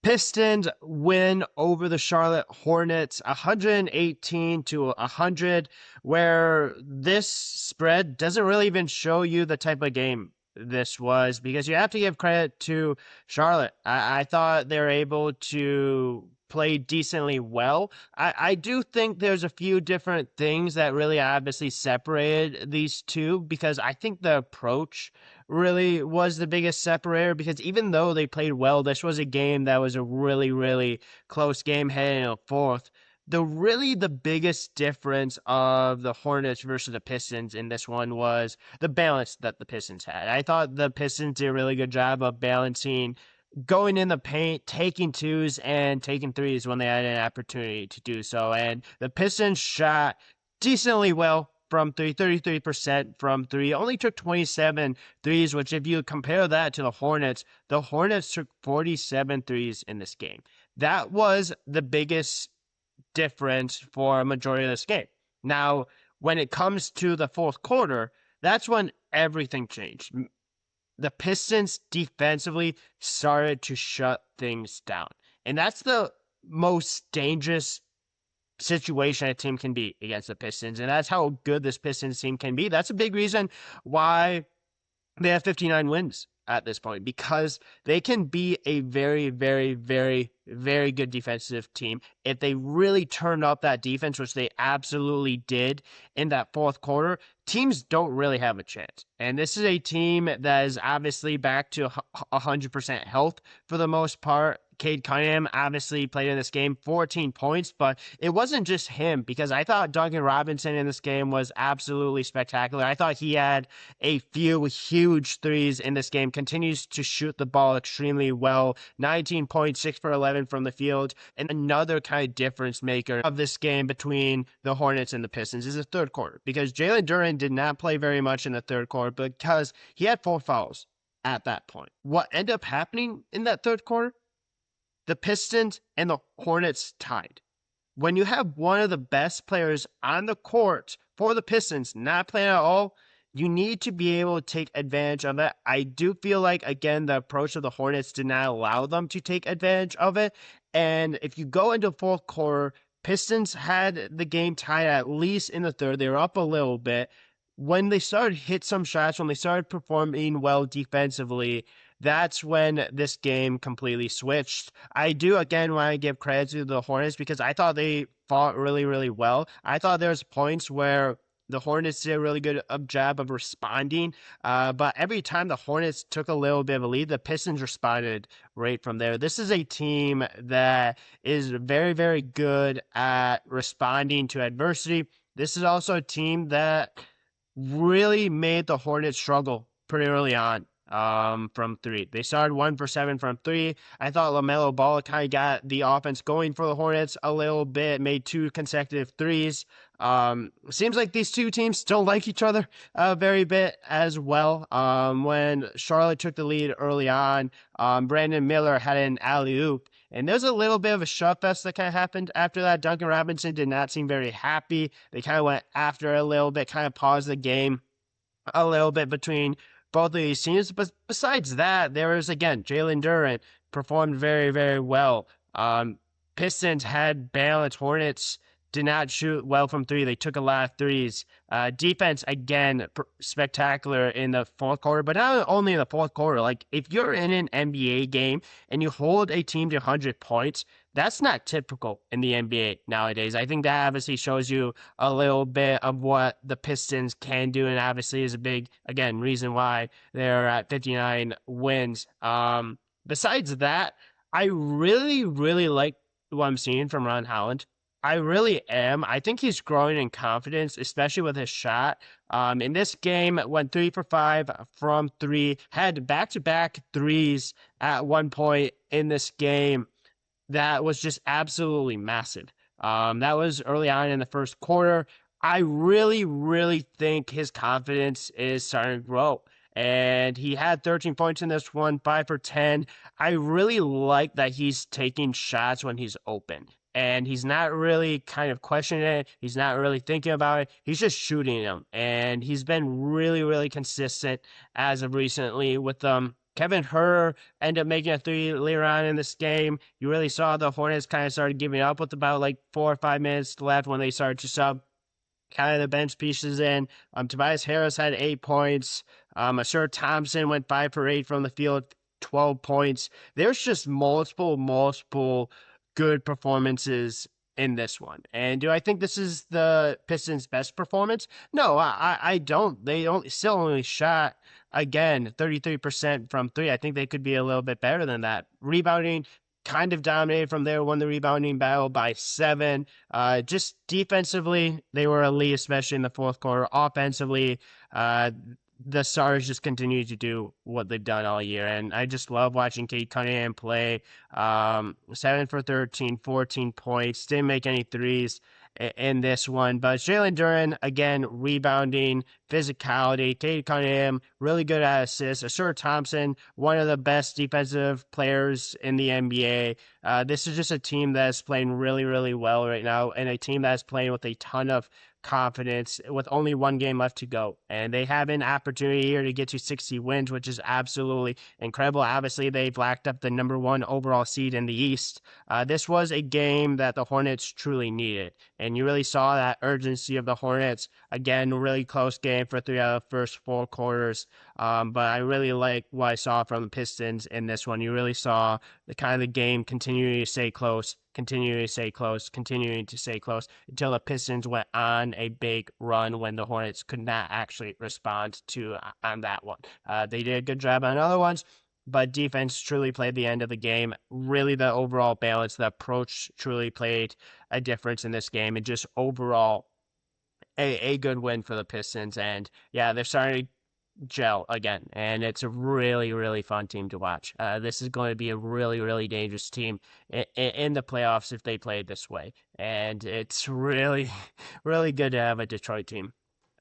Pistons win over the Charlotte Hornets 118 to 100, where this spread doesn't really even show you the type of game this was because you have to give credit to Charlotte. I thought they were able to play decently well. I do think there's a few different things that really obviously separated these two because I think the approach really was the biggest separator because even though they played well, this was a game that was a really, really close game heading in the fourth. The biggest difference of the Hornets versus the Pistons in this one was the balance that the Pistons had. I thought the Pistons did a really good job of balancing going in the paint, taking twos and taking threes when they had an opportunity to do so. And the Pistons shot decently well from three, 33% from three. Only took 27 threes, which if you compare that to the Hornets took 47 threes in this game. That was the biggest difference for a majority of this game. Now, when it comes to the fourth quarter, that's when everything changed. The Pistons defensively started to shut things down. And that's the most dangerous situation a team can be against the Pistons. And that's how good this Pistons team can be. That's a big reason why they have 59 wins at this point because they can be a very, very, very, very good defensive team if they really turn up that defense, which they absolutely did in that fourth quarter. Teams don't really have a chance. And this is a team that is obviously back to 100% health for the most part. Cade Cunningham obviously played in this game, 14 points, but it wasn't just him because I thought Duncan Robinson in this game was absolutely spectacular. I thought he had a few huge threes in this game, continues to shoot the ball extremely well, 19 points, 6 for 11 from the field, and another kind of difference maker of this game between the Hornets and the Pistons is the third quarter because Jalen Duren did not play very much in the third quarter because he had 4 fouls at that point. What ended up happening in that third quarter? The Pistons and the Hornets tied. When you have one of the best players on the court for the Pistons not playing at all, you need to be able to take advantage of it. I do feel like, again, the approach of the Hornets did not allow them to take advantage of it. And if you go into fourth quarter, Pistons had the game tied at least in the third. They were up a little bit. When they started to hit some shots, when they started performing well defensively, that's when this game completely switched. I do, again, want to give credit to the Hornets because I thought they fought really, really well. I thought there was points where the Hornets did a really good job of responding, but every time the Hornets took a little bit of a lead, the Pistons responded right from there. This is a team that is very, very good at responding to adversity. This is also a team that really made the Hornets struggle pretty early on from three. They started 1 for 7 from three. I thought LaMelo Ball kind of got the offense going for the Hornets a little bit, made 2 consecutive threes. Seems like these two teams don't like each other very bit as well. When Charlotte took the lead early on, Brandon Miller had an alley-oop. And there's a little bit of a shove fest that kind of happened after that. Duncan Robinson did not seem very happy. They kind of went after a little bit, kind of paused the game a little bit between both of these teams. But besides that, there was, again, Jalen Duren performed very, very well. Pistons had balance. Hornets did not shoot well from three. They took a lot of threes. Defense, again, spectacular in the fourth quarter, but not only in the fourth quarter. Like, if you're in an NBA game and you hold a team to 100 points, that's not typical in the NBA nowadays. I think that obviously shows you a little bit of what the Pistons can do, and obviously is a big, again, reason why they're at 59 wins. Besides that, I really, really like what I'm seeing from Ron Holland. I really am. I think he's growing in confidence, especially with his shot. In this game, went 3 for 5 from three, had back-to-back threes at one point in this game. That was just absolutely massive. That was early on in the first quarter. I really, really think his confidence is starting to grow. And he had 13 points in this one, 5 for 10. I really like that he's taking shots when he's open. And he's not really kind of questioning it. He's not really thinking about it. He's just shooting them. And he's been really, really consistent as of recently with them. Kevin Herter ended up making a three later on in this game. You really saw the Hornets kind of started giving up with about like 4 or 5 minutes left when they started to sub kind of the bench pieces in. Tobias Harris had 8 points. Asher Thompson went 5 for 8 from the field, 12 points. There's just multiple good performances in this one. And do I think this is the Pistons' best performance? No, I don't. They still only shot again 33% from three. I think they could be a little bit better than that. Rebounding kind of dominated from there, won the rebounding battle by 7. Just defensively, they were elite, especially in the fourth quarter. Offensively, the Stars just continue to do what they've done all year. And I just love watching Cade Cunningham play. 7 for 13, 14 points. Didn't make any threes in this one. But Jalen Duren, again, rebounding, physicality. Cade Cunningham, really good at assists. Asher Thompson, one of the best defensive players in the NBA. This is just a team that's playing really well right now, and a team that's playing with a ton of confidence with only one game left to go. And they have an opportunity here to get to 60 wins, which is absolutely incredible. Obviously, they've locked up the number 1 overall seed in the East. This was a game that the Hornets truly needed. And you really saw that urgency of the Hornets. Again, really close game for 3 out of the first 4 quarters. But I really like what I saw from the Pistons in this one. You really saw the kind of the game continuing to stay close, continuing to stay close until the Pistons went on a big run when the Hornets could not actually respond to on that one. They did a good job on other ones, but defense truly played the end of the game. Really, the overall balance, the approach truly played a difference in this game, and just overall a good win for the Pistons. And yeah, they're starting to gel again, and it's a really fun team to watch. This is going to be a really dangerous team in the playoffs if they play this way, and it's really good to have a Detroit team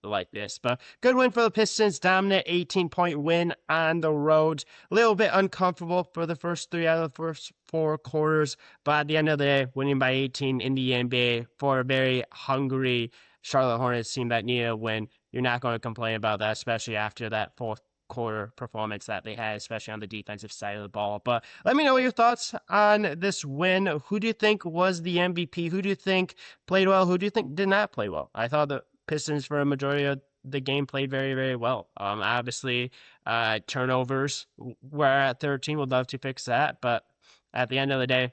like this. But good win for the Pistons, dominant 18-point win on the road. A little bit uncomfortable for the first 3 out of the first 4 quarters, but at the end of the day, winning by 18 in the NBA for a very hungry Charlotte Hornets team that needed a win. You're not going to complain about that, especially after that fourth quarter performance that they had, especially on the defensive side of the ball. But let me know your thoughts on this win. Who do you think was the MVP? Who do you think played well? Who do you think did not play well? I thought the Pistons, for a majority of the game, played very well. Obviously, turnovers were at 13. Would love to fix that, but at the end of the day,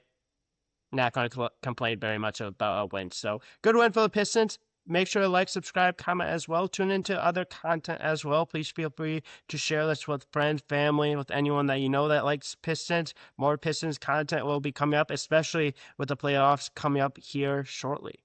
not going to complain very much about a win. So good win for the Pistons. Make sure to like, subscribe, comment as well. Tune into other content as well. Please feel free to share this with friends, family, with anyone that you know that likes Pistons. More Pistons content will be coming up, especially with the playoffs coming up here shortly.